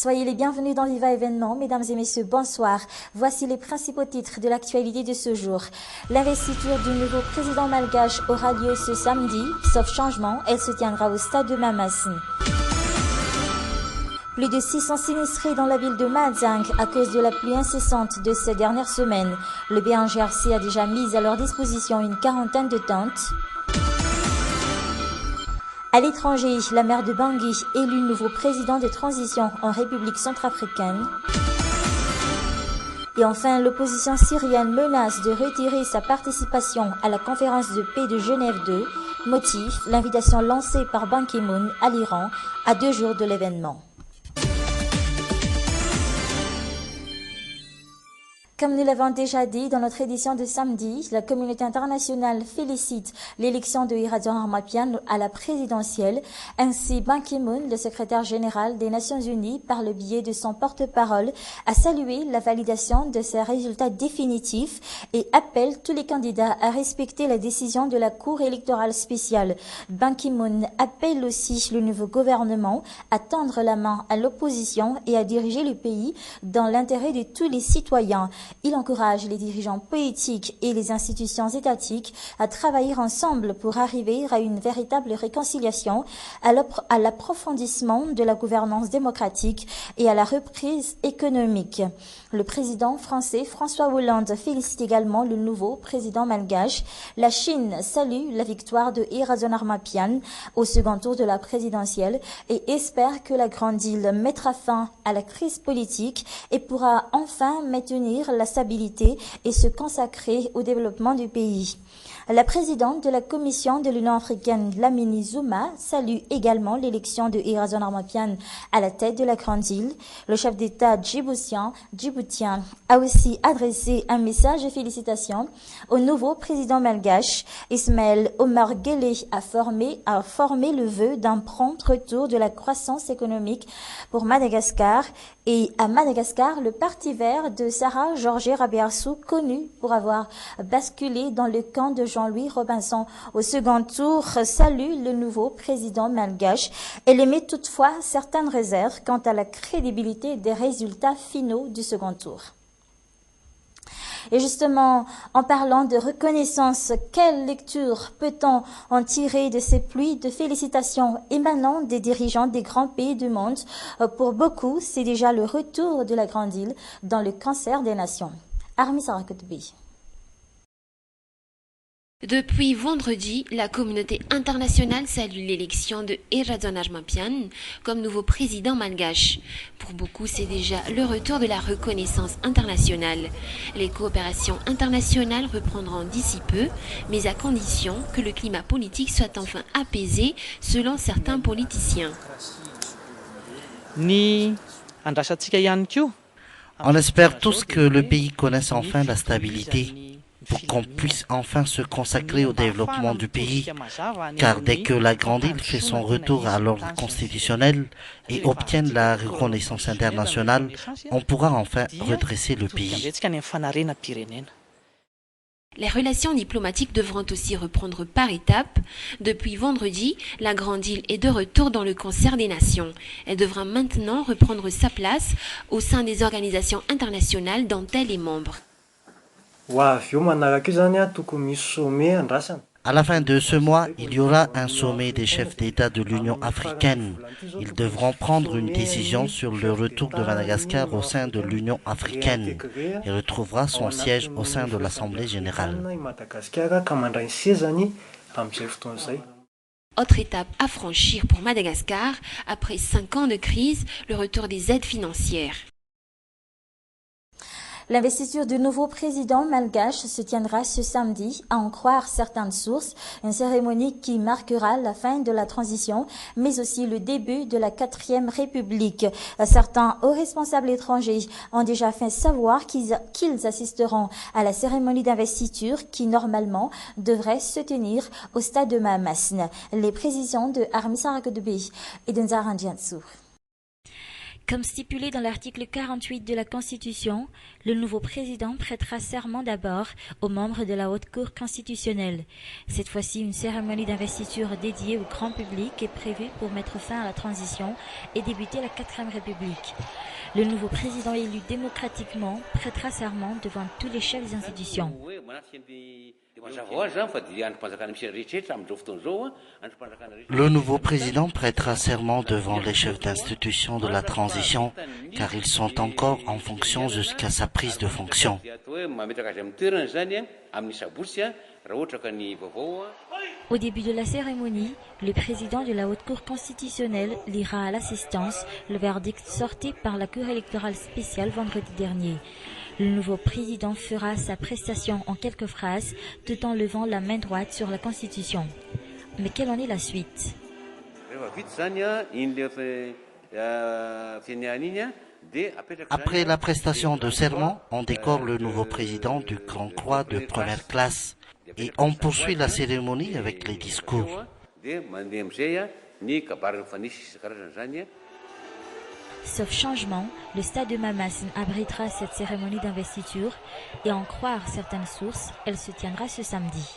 Soyez les bienvenus dans Viva Événement. Mesdames et messieurs, bonsoir. Voici les principaux titres de l'actualité de ce jour. L'investiture du nouveau président malgache aura lieu ce samedi. Sauf changement, elle se tiendra au stade de Mamassine. Plus de 600 sinistrés dans la ville de Madzang à cause de la pluie incessante de ces dernières semaines. Le BNGRC a déjà mis à leur disposition une quarantaine de tentes. À l'étranger, la maire de Bangui élu nouveau président de transition en République centrafricaine. Et enfin, l'opposition syrienne menace de retirer sa participation à la conférence de paix de Genève 2. Motif, l'invitation lancée par Ban Ki-moon à l'Iran à 2 jours de l'événement. Comme nous l'avons déjà dit dans notre édition de samedi, la communauté internationale félicite l'élection de Iradon Armapian à la présidentielle. Ainsi, Ban Ki-moon, le secrétaire général des Nations Unies, par le biais de son porte-parole, a salué la validation de ces résultats définitifs et appelle tous les candidats à respecter la décision de la Cour électorale spéciale. Ban Ki-moon appelle aussi le nouveau gouvernement à tendre la main à l'opposition et à diriger le pays dans l'intérêt de tous les citoyens. Il encourage les dirigeants politiques et les institutions étatiques à travailler ensemble pour arriver à une véritable réconciliation, à l'approfondissement de la gouvernance démocratique et à la reprise économique. Le président français François Hollande félicite également le nouveau président malgache. La Chine salue la victoire de Iradon Armapian au second tour de la présidentielle et espère que la Grande Île mettra fin à la crise politique et pourra enfin maintenir la stabilité et se consacrer au développement du pays. La présidente de la Commission de l'Union africaine, Dlamini Zuma, salue également l'élection de Iradon Armapian à la tête de la Grande Île. Le chef d'État djiboutien a aussi adressé un message de félicitations au nouveau président malgache. Ismaël Omar Guelleh a formé le vœu d'un prompt retour de la croissance économique pour Madagascar. Et à Madagascar, le Parti vert de Sarah Georges Rabiarsou, connu pour avoir basculé dans le camp de Jean-Louis Robinson au second tour, salue le nouveau président malgache. Elle émet toutefois certaines réserves quant à la crédibilité des résultats finaux du second tour. Et justement, en parlant de reconnaissance, quelle lecture peut-on en tirer de ces pluies de félicitations émanant des dirigeants des grands pays du monde? Pour beaucoup, c'est déjà le retour de la Grande Île dans le concert des nations. Armi Sarakotbi. Depuis vendredi, la communauté internationale salue l'élection de Iradon Armapian comme nouveau président malgache. Pour beaucoup, c'est déjà le retour de la reconnaissance internationale. Les coopérations internationales reprendront d'ici peu, mais à condition que le climat politique soit enfin apaisé, selon certains politiciens. On espère tous que le pays connaisse enfin la stabilité, pour qu'on puisse enfin se consacrer au développement du pays, car dès que la Grande Île fait son retour à l'ordre constitutionnel et obtienne la reconnaissance internationale, on pourra enfin redresser le pays. Les relations diplomatiques devront aussi reprendre par étapes. Depuis vendredi, la Grande Île est de retour dans le concert des nations. Elle devra maintenant reprendre sa place au sein des organisations internationales dont elle est membre. À la fin de ce mois, il y aura un sommet des chefs d'État de l'Union africaine. Ils devront prendre une décision sur le retour de Madagascar au sein de l'Union africaine. Il retrouvera son siège au sein de l'Assemblée générale. Autre étape à franchir pour Madagascar, après 5 ans de crise, le retour des aides financières. L'investiture du nouveau président malgache se tiendra ce samedi, à en croire certaines sources, une cérémonie qui marquera la fin de la transition, mais aussi le début de la 4e République. Certains hauts responsables étrangers ont déjà fait savoir qu'ils assisteront à la cérémonie d'investiture qui, normalement, devrait se tenir au stade de Mamassine. Les précisions de Armi Sarakotbi et de Nzarandiansou. Comme stipulé dans l'article 48 de la Constitution, le nouveau président prêtera serment d'abord aux membres de la Haute Cour constitutionnelle. Cette fois-ci, une cérémonie d'investiture dédiée au grand public est prévue pour mettre fin à la transition et débuter la 4e République. Le nouveau président élu démocratiquement prêtera serment devant tous les chefs des institutions. Le nouveau président prêtera serment devant les chefs d'institution de la transition, car ils sont encore en fonction jusqu'à sa prise de fonction. Au début de la cérémonie, le président de la Haute Cour constitutionnelle lira à l'assistance le verdict sorti par la Cour électorale spéciale vendredi dernier. Le nouveau président fera sa prestation en quelques phrases, tout en levant la main droite sur la Constitution. Mais quelle en est la suite? Après la prestation de serment, on décore le nouveau président du Grand Croix de première classe et on poursuit la cérémonie avec les discours. Sauf changement, le stade de Mamassine abritera cette cérémonie d'investiture et en croire certaines sources, elle se tiendra ce samedi.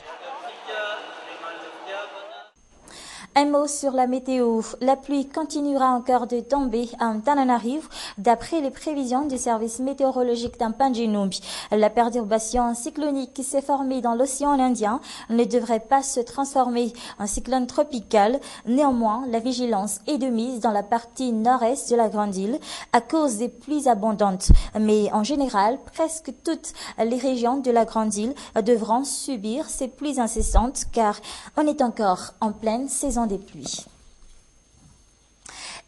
Un mot sur la météo. La pluie continuera encore de tomber à Antananarivo, d'après les prévisions du service météorologique d'Ampanjinumbi. La perturbation cyclonique qui s'est formée dans l'océan Indien ne devrait pas se transformer en cyclone tropical. Néanmoins, la vigilance est de mise dans la partie nord-est de la grande île à cause des pluies abondantes. Mais en général, presque toutes les régions de la grande île devront subir ces pluies incessantes car on est encore en pleine saison des pluies.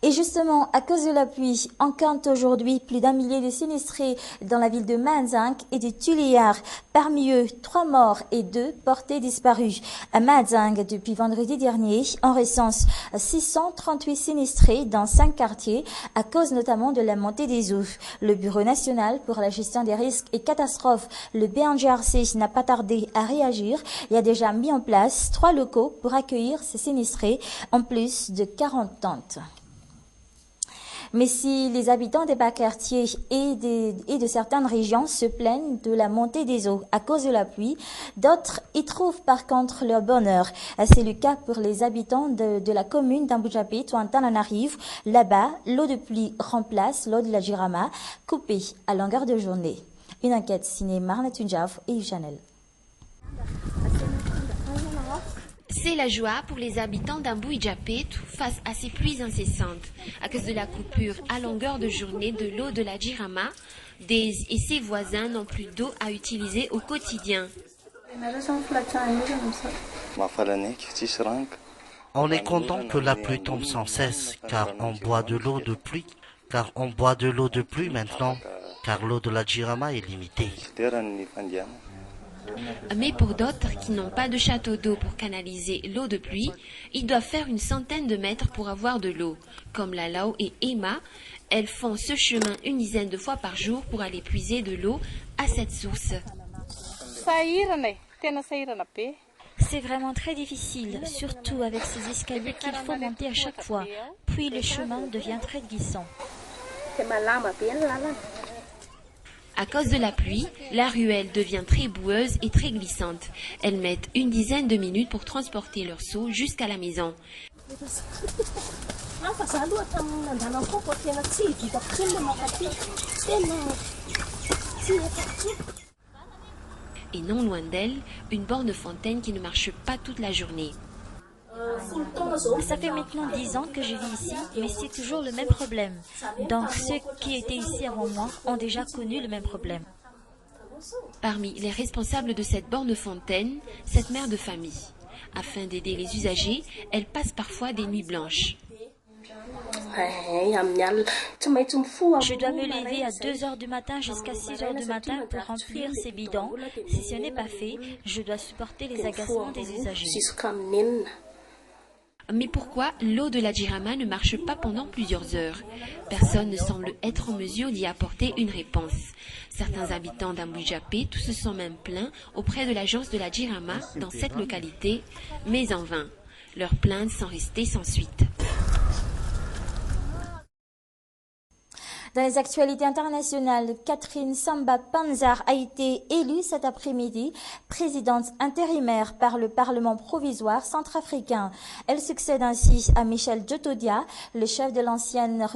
Et justement, à cause de la pluie, on compte aujourd'hui plus d'1 millier de sinistrés dans la ville de Mazang et de Tuliar. Parmi eux, 3 morts et 2 portés disparus. À Mazang, depuis vendredi dernier, on recense 638 sinistrés dans 5 quartiers à cause notamment de la montée des eaux. Le Bureau national pour la gestion des risques et catastrophes, le BNGRC, n'a pas tardé à réagir et a déjà mis en place 3 locaux pour accueillir ces sinistrés, en plus de 40 tentes. Mais si les habitants des bas quartiers et de certaines régions se plaignent de la montée des eaux à cause de la pluie, d'autres y trouvent par contre leur bonheur. C'est le cas pour les habitants de la commune d'Ambujapet ou Antananarivo. Là-bas, l'eau de pluie remplace l'eau de la Jirama, coupée à longueur de journée. Une enquête signée Marna Tunjaf et Yves Chanel. C'est la joie pour les habitants d'Ambujapet face à ces pluies incessantes. À cause de la coupure à longueur de journée de l'eau de la Jirama, et ses voisins n'ont plus d'eau à utiliser au quotidien. On est content que la pluie tombe sans cesse, car on boit de l'eau de pluie, maintenant, car l'eau de la Jirama est limitée. Mais pour d'autres qui n'ont pas de château d'eau pour canaliser l'eau de pluie, ils doivent faire une centaine de mètres pour avoir de l'eau. Comme Lalau et Emma, elles font ce chemin une dizaine de fois par jour pour aller puiser de l'eau à cette source. C'est vraiment très difficile, surtout avec ces escaliers qu'il faut monter à chaque fois. Puis le chemin devient très glissant. À cause de la pluie, la ruelle devient très boueuse et très glissante. Elles mettent une dizaine de minutes pour transporter leur seau jusqu'à la maison. Et non loin d'elle, une borne fontaine qui ne marche pas toute la journée. Ça fait maintenant 10 ans que je vis ici, mais c'est toujours le même problème. Donc ceux qui étaient ici avant moi ont déjà connu le même problème. Parmi les responsables de cette borne fontaine, cette mère de famille. Afin d'aider les usagers, elle passe parfois des nuits blanches. Je dois me lever à 2 heures du matin jusqu'à 6 heures du matin pour remplir ces bidons. Si ce n'est pas fait, je dois supporter les agacements des usagers. Mais pourquoi l'eau de la Jirama ne marche pas pendant plusieurs heures? Personne ne semble être en mesure d'y apporter une réponse. Certains habitants d'Ambujapet se sont même plaints auprès de l'agence de la Jirama dans cette localité, mais en vain. Leurs plaintes sont restées sans suite. Dans les actualités internationales, Catherine Samba Panzar a été élue cet après-midi présidente intérimaire par le Parlement provisoire centrafricain. Elle succède ainsi à Michel Djotodia, le chef de l'ancienne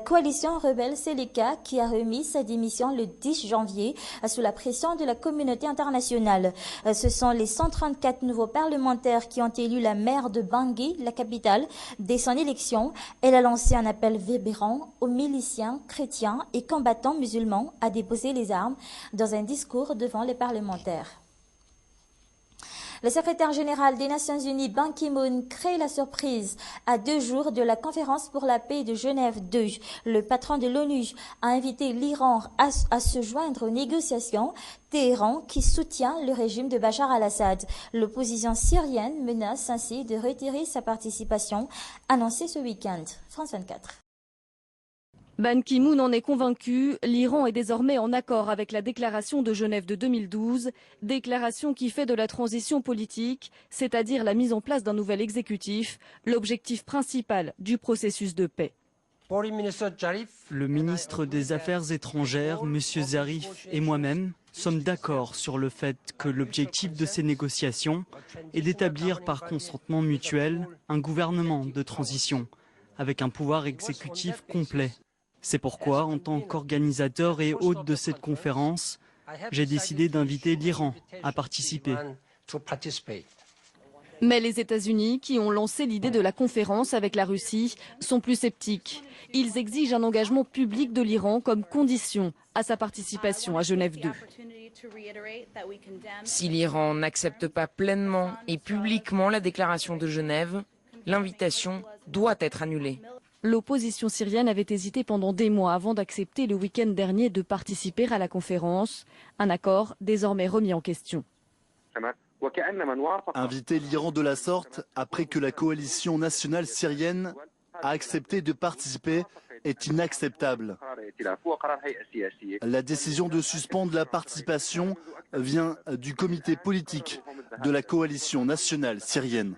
coalition rebelle Seleka, qui a remis sa démission le 10 janvier sous la pression de la communauté internationale. Ce sont les 134 nouveaux parlementaires qui ont élu la maire de Bangui, la capitale. Dès son élection, elle a lancé un appel vibrant aux miliciens, chrétiens et combattants musulmans à déposer les armes dans un discours devant les parlementaires. Le secrétaire général des Nations Unies, Ban Ki-moon, crée la surprise à 2 jours de la conférence pour la paix de Genève 2. Le patron de l'ONU a invité l'Iran à se joindre aux négociations. Téhéran qui soutient le régime de Bachar al-Assad. L'opposition syrienne menace ainsi de retirer sa participation, annoncée ce week-end. France 24. Ban Ki-moon en est convaincu, l'Iran est désormais en accord avec la déclaration de Genève de 2012, déclaration qui fait de la transition politique, c'est-à-dire la mise en place d'un nouvel exécutif, l'objectif principal du processus de paix. Le ministre des Affaires étrangères, M. Zarif, et moi-même sommes d'accord sur le fait que l'objectif de ces négociations est d'établir par consentement mutuel un gouvernement de transition avec un pouvoir exécutif complet. C'est pourquoi, en tant qu'organisateur et hôte de cette conférence, j'ai décidé d'inviter l'Iran à participer. Mais les États-Unis, qui ont lancé l'idée de la conférence avec la Russie, sont plus sceptiques. Ils exigent un engagement public de l'Iran comme condition à sa participation à Genève 2. Si l'Iran n'accepte pas pleinement et publiquement la déclaration de Genève, l'invitation doit être annulée. L'opposition syrienne avait hésité pendant des mois avant d'accepter le week-end dernier de participer à la conférence. Un accord désormais remis en question. Inviter l'Iran de la sorte, après que la coalition nationale syrienne a accepté de participer, est inacceptable. La décision de suspendre la participation vient du comité politique de la coalition nationale syrienne.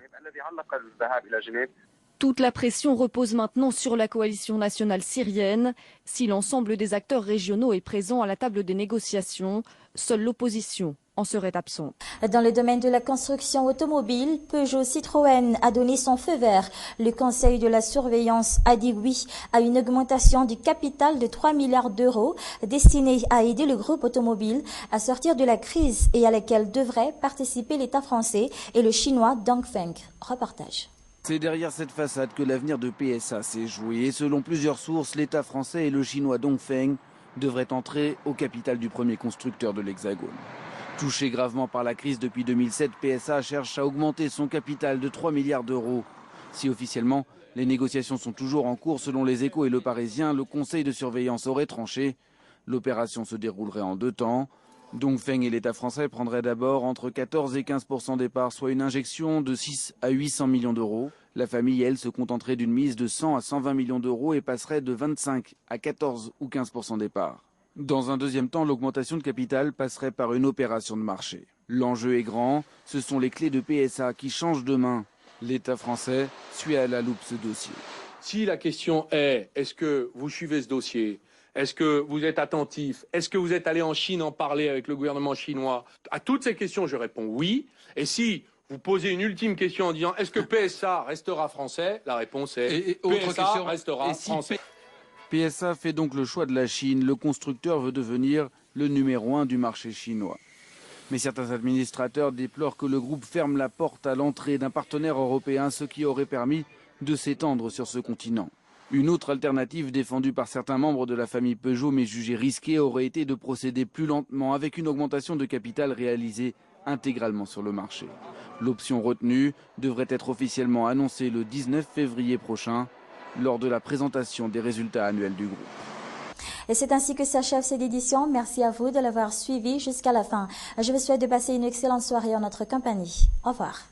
Toute la pression repose maintenant sur la coalition nationale syrienne. Si l'ensemble des acteurs régionaux est présent à la table des négociations, seule l'opposition en serait absente. Dans le domaine de la construction automobile, Peugeot Citroën a donné son feu vert. Le Conseil de la surveillance a dit oui à une augmentation du capital de 3 milliards d'euros destinée à aider le groupe automobile à sortir de la crise et à laquelle devraient participer l'État français et le chinois Dongfeng. Reportage. C'est derrière cette façade que l'avenir de PSA s'est joué. Et selon plusieurs sources, l'État français et le chinois Dongfeng devraient entrer au capital du premier constructeur de l'Hexagone. Touché gravement par la crise depuis 2007, PSA cherche à augmenter son capital de 3 milliards d'euros. Si officiellement, les négociations sont toujours en cours selon les Échos et Le Parisien, le conseil de surveillance aurait tranché. L'opération se déroulerait en 2 temps. Dongfeng et l'État français prendraient d'abord entre 14 et 15% des parts, soit une injection de 6 à 800 millions d'euros. La famille, elle, se contenterait d'une mise de 100 à 120 millions d'euros et passerait de 25 à 14 ou 15% des parts. Dans un deuxième temps, l'augmentation de capital passerait par une opération de marché. L'enjeu est grand, ce sont les clés de PSA qui changent de main. L'État français suit à la loupe ce dossier. Si la question est, est-ce que vous suivez ce dossier ? Est-ce que vous êtes attentif? Est-ce que vous êtes allé en Chine en parler avec le gouvernement chinois? À toutes ces questions, je réponds oui. Et si vous posez une ultime question en disant est-ce que PSA restera français? La réponse est PSA restera français. PSA fait donc le choix de la Chine. Le constructeur veut devenir le numéro 1 du marché chinois. Mais certains administrateurs déplorent que le groupe ferme la porte à l'entrée d'un partenaire européen, ce qui aurait permis de s'étendre sur ce continent. Une autre alternative défendue par certains membres de la famille Peugeot mais jugée risquée aurait été de procéder plus lentement avec une augmentation de capital réalisée intégralement sur le marché. L'option retenue devrait être officiellement annoncée le 19 février prochain lors de la présentation des résultats annuels du groupe. Et c'est ainsi que s'achève cette édition. Merci à vous de l'avoir suivi jusqu'à la fin. Je vous souhaite de passer une excellente soirée en notre compagnie. Au revoir.